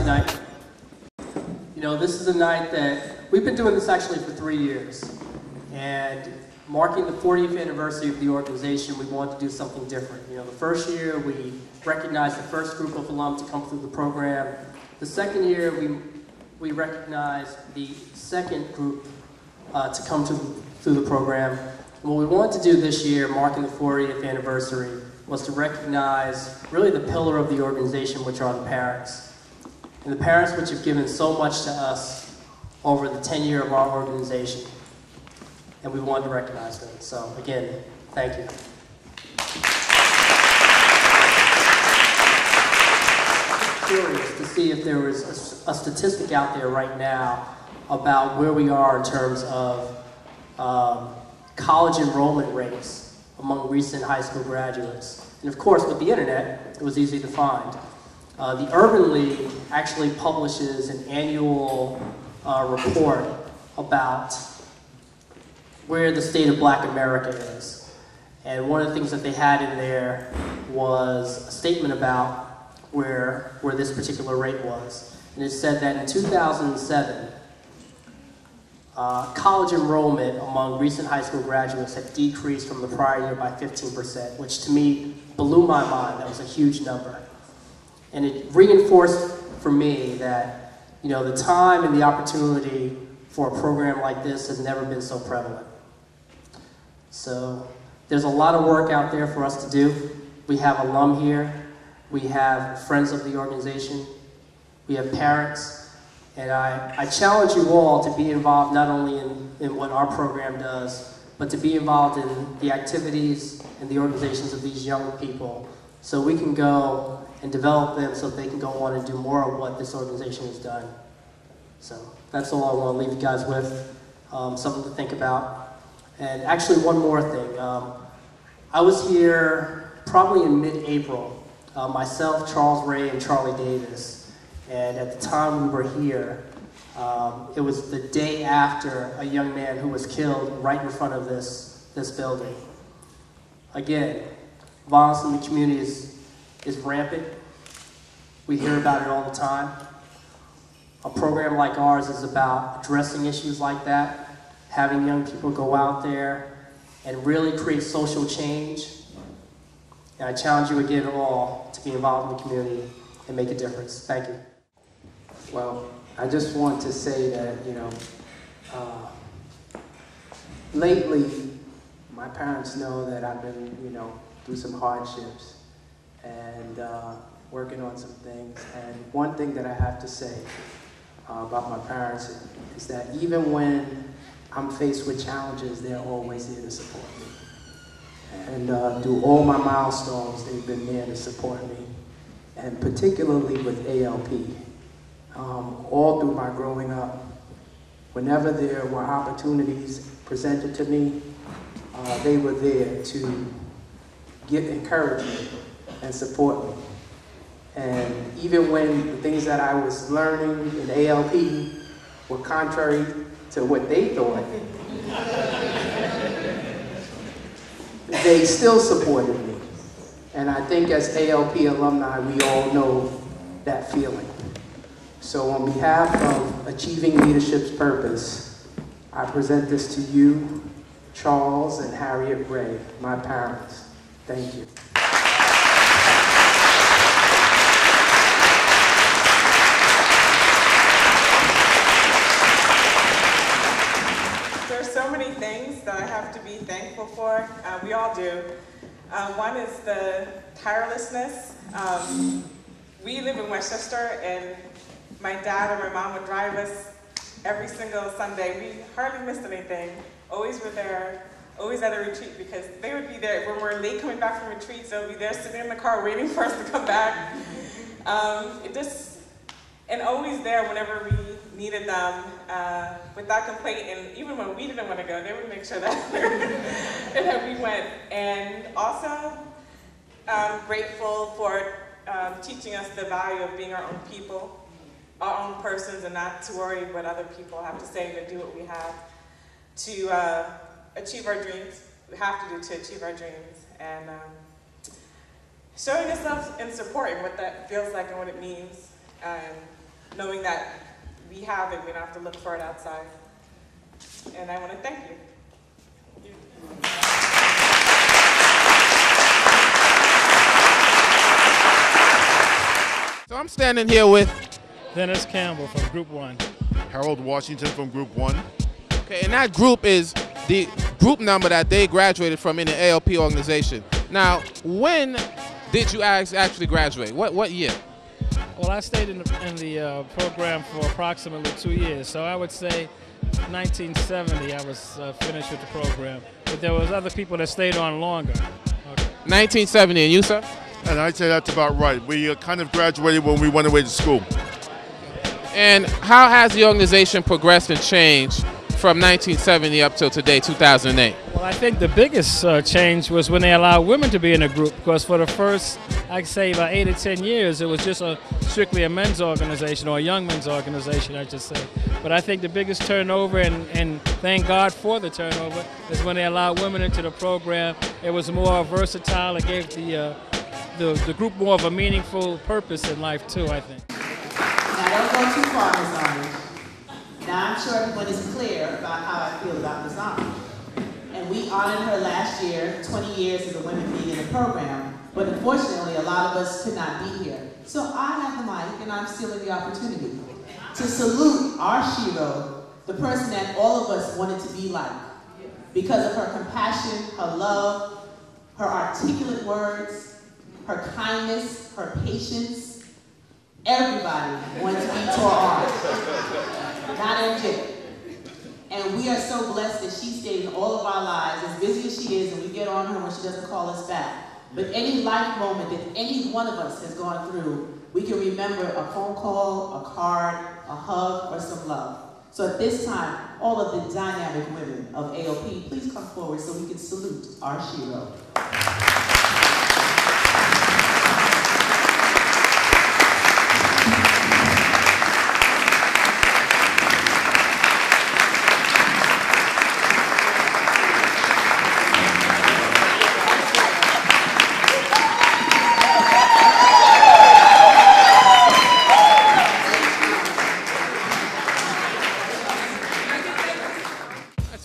tonight. You know, this is a night that we've been doing this actually for 3 years. And marking the 40th anniversary of the organization, we wanted to do something different. You know, the first year we recognized the first group of alum to come through the program. The second year we recognized the second group to come through the program. And what we wanted to do this year, marking the 40th anniversary, was to recognize really the pillar of the organization, which are the parents. And the parents which have given so much to us over the tenure of our organization. And we wanted to recognize them. So again, thank you. I'm curious to see if there was a statistic out there right now about where we are in terms of college enrollment rates among recent high school graduates. And of course, with the internet, it was easy to find. The Urban League actually publishes an annual report about where the state of Black America is. And one of the things that they had in there was a statement about where this particular rate was. And it said that in 2007, college enrollment among recent high school graduates had decreased from the prior year by 15%, which to me blew my mind. That was a huge number. And it reinforced for me that, you know, the time and the opportunity for a program like this has never been so prevalent. So there's a lot of work out there for us to do. We have alum here. We have friends of the organization. We have parents. And I challenge you all to be involved not only in what our program does, but to be involved in the activities and the organizations of these young people so we can go and develop them so they can go on and do more of what this organization has done. So that's all I want to leave you guys with, something to think about. And actually one more thing. I was here probably in mid-April, myself, Charles Ray, and Charlie Davis. And at the time we were here, it was the day after a young man who was killed right in front of this building. Again, violence in the community is rampant. We hear about it all the time. A program like ours is about addressing issues like that, having young people go out there and really create social change. And I challenge you again all to be involved in the community and make a difference. Thank you. Well, I just want to say that, you know, lately, my parents know that I've been, you know, through some hardships and working on some things. And one thing that I have to say about my parents is that even when I'm faced with challenges, they're always there to support me. And through all my milestones, they've been there to support me. And particularly with ALP. All through my growing up, whenever there were opportunities presented to me, they were there to give encouragement and support me. And even when the things that I was learning in ALP were contrary to what they thought, they still supported me. And I think as ALP alumni, we all know that feeling. So on behalf of Achieving Leadership's Purpose, I present this to you, Charles and Harriet Ray, my parents. Thank you. There's so many things that I have to be thankful for. We all do. One is the tirelessness. We live in Westchester, and my dad and my mom would drive us every single Sunday. We hardly missed anything. Always were there, always at a retreat, because they would be there when we're late coming back from retreats. They would be there sitting in the car waiting for us to come back. And always there whenever we needed them, without complaint. And even when we didn't want to go, they would make sure that, that we went. And also, grateful for teaching us the value of being our own people, our own persons, and not to worry what other people have to say, but do what we have to achieve our dreams. We have to do to achieve our dreams. And showing yourself and supporting what that feels like and what it means. knowing that we have it, we don't have to look for it outside. And I want to thank you. So I'm standing here with Dennis Campbell from Group 1. Harold Washington from Group 1. Okay, and that group is the group number that they graduated from in the ALP organization. Now, when did you actually graduate? What year? Well, I stayed in the program for approximately 2 years, so I would say 1970 I was finished with the program. But there was other people that stayed on longer. Okay. 1970, and you, sir? And I'd say that's about right. We kind of graduated when we went away to school. And how has the organization progressed and changed from 1970 up till today, 2008? Well, I think the biggest change was when they allowed women to be in the group, because for the first, I'd say about 8 or 10 years, it was just strictly a men's organization, or a young men's organization, I should say. But I think the biggest turnover, and thank God for the turnover, is when they allowed women into the program. It was more versatile. It gave the group more of a meaningful purpose in life too, I think. Now don't go too far, Ms. Orange. Now I'm sure everyone is clear about how I feel about Ms. Orange. And we honored her last year, 20 years of the women being in the program, but unfortunately a lot of us could not be here. So I have the mic and I'm stealing the opportunity to salute our Shiro, the person that all of us wanted to be like, because of her compassion, her love, her articulate words, her kindness, her patience. Everybody wanted to be Tor Orange, not MJ. And we are so blessed that she stayed in all of our lives, as busy as she is, and we get on her when she doesn't call us back. But any life moment that any one of us has gone through, we can remember a phone call, a card, a hug, or some love. So at this time, all of the dynamic women of ALP, please come forward so we can salute our Shiro.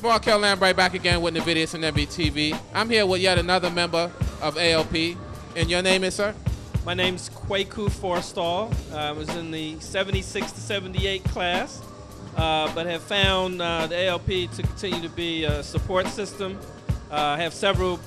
Markel Lambright back again with Nvidius and MBTV. I'm here with yet another member of ALP. And your name is, sir? My name's Kwaku Forstall. I was in the 76 to 78 class, but have found the ALP to continue to be a support system. I have several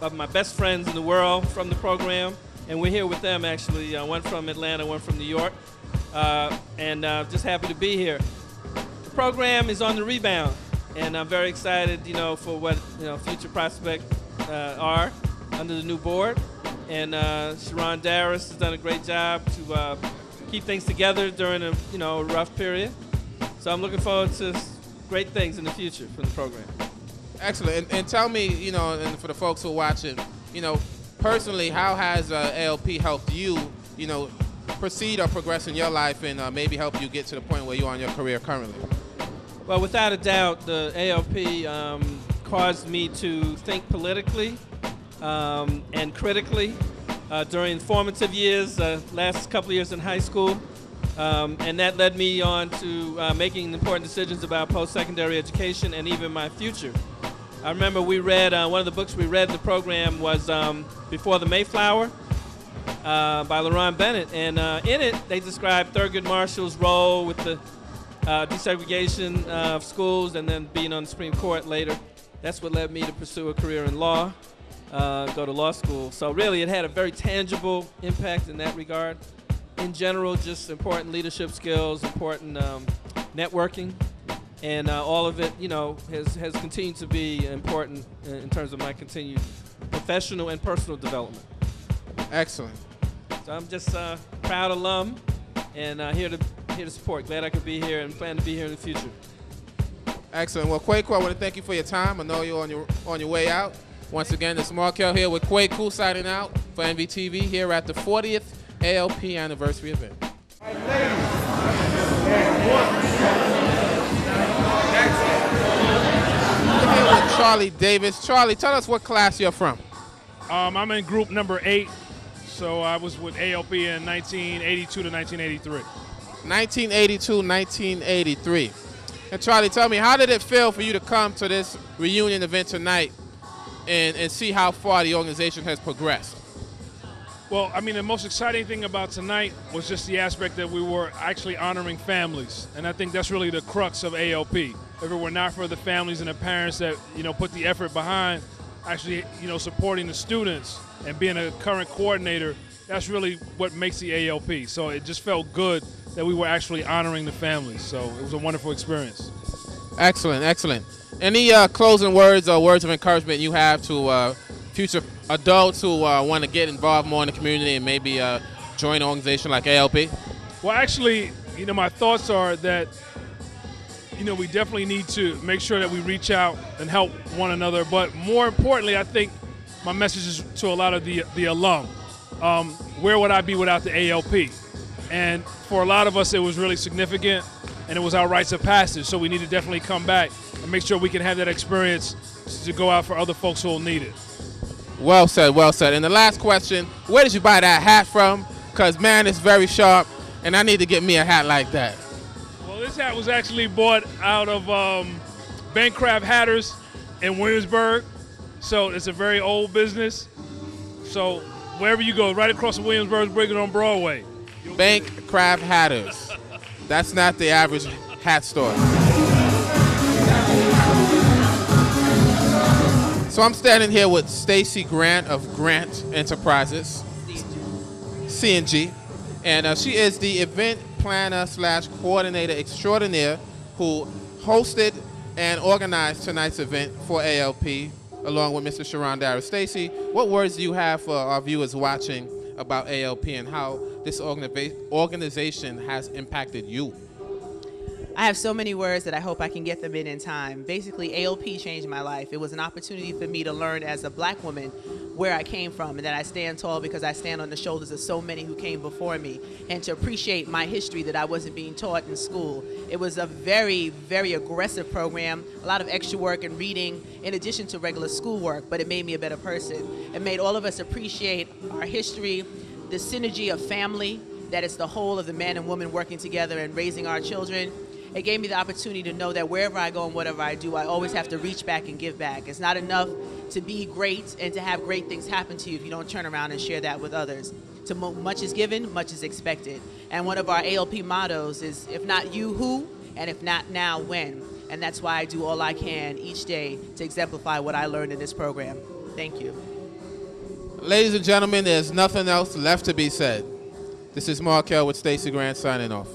of my best friends in the world from the program, and we're here with them actually, one from Atlanta, one from New York, and just happy to be here. The program is on the rebound. And I'm very excited, for what future prospects are under the new board. And Sharon Darris has done a great job to keep things together during a rough period. So I'm looking forward to great things in the future from the program. Excellent. And tell me, and for the folks who are watching, personally, how has ALP helped you, proceed or progress in your life and maybe help you get to the point where you are in your career currently? Well, without a doubt, the ALP caused me to think politically and critically during formative years, last couple of years in high school, and that led me on to making important decisions about post-secondary education and even my future. I remember we read, one of the books we read in the program was Before the Mayflower by LaRon Bennett, and in it they described Thurgood Marshall's role with the desegregation of schools and then being on the Supreme Court later. That's what led me to pursue a career in law, go to law school. So really it had a very tangible impact in that regard. In general, just important leadership skills, important networking, and all of it, has continued to be important in terms of my continued professional and personal development. Excellent. So I'm just a proud alum and here to support. Glad I could be here and plan to be here in the future. Excellent. Well, Kwaku, I want to thank you for your time. I know you're on your way out. Once again, this is Markel here with Kwaku signing out for MVTV here at the 40th ALP anniversary event. We're here with Charlie Davis. Charlie, tell us what class you're from. I'm in group number 8, so I was with ALP in 1982 to 1983. 1982, 1983. And Charlie, tell me, how did it feel for you to come to this reunion event tonight and see how far the organization has progressed? Well, I mean, the most exciting thing about tonight was just the aspect that we were actually honoring families. And I think that's really the crux of ALP. If it were not for the families and the parents that, put the effort behind actually, supporting the students and being a current coordinator, that's really what makes the ALP. So it just felt good that we were actually honoring the families. So it was a wonderful experience. Excellent, excellent. Any closing words or words of encouragement you have to future adults who want to get involved more in the community and maybe join an organization like ALP? Well, actually, my thoughts are that, we definitely need to make sure that we reach out and help one another. But more importantly, I think my message is to a lot of the alum. Where would I be without the ALP? And for a lot of us, it was really significant, and it was our rites of passage. So we need to definitely come back and make sure we can have that experience to go out for other folks who will need it. Well said, well said. And the last question, where did you buy that hat from? Because, man, it's very sharp, and I need to get me a hat like that. Well, this hat was actually bought out of Bancraft Hatters in Williamsburg. So it's a very old business. So wherever you go, right across the Williamsburg Bridge on Broadway. Bancraft Hatters. That's not the average hat store. So I'm standing here with Stacy Grant of Grant Enterprises, CNG, and she is the event planner / coordinator extraordinaire who hosted and organized tonight's event for ALP along with Mr. Sharon Darris. Stacy, what words do you have for our viewers watching about ALP and how this organization has impacted you? I have so many words that I hope I can get them in time. Basically, ALP changed my life. It was an opportunity for me to learn as a black woman where I came from and that I stand tall because I stand on the shoulders of so many who came before me, and to appreciate my history that I wasn't being taught in school. It was a very, very aggressive program, a lot of extra work and reading in addition to regular schoolwork, but it made me a better person. It made all of us appreciate our history, the synergy of family, that it's the whole of the man and woman working together and raising our children. It gave me the opportunity to know that wherever I go and whatever I do, I always have to reach back and give back. It's not enough to be great and to have great things happen to you if you don't turn around and share that with others. To much is given, much is expected. And one of our ALP mottos is, if not you, who? And if not now, when? And that's why I do all I can each day to exemplify what I learned in this program. Thank you. Ladies and gentlemen, there's nothing else left to be said. This is Markel with Stacy Grant signing off.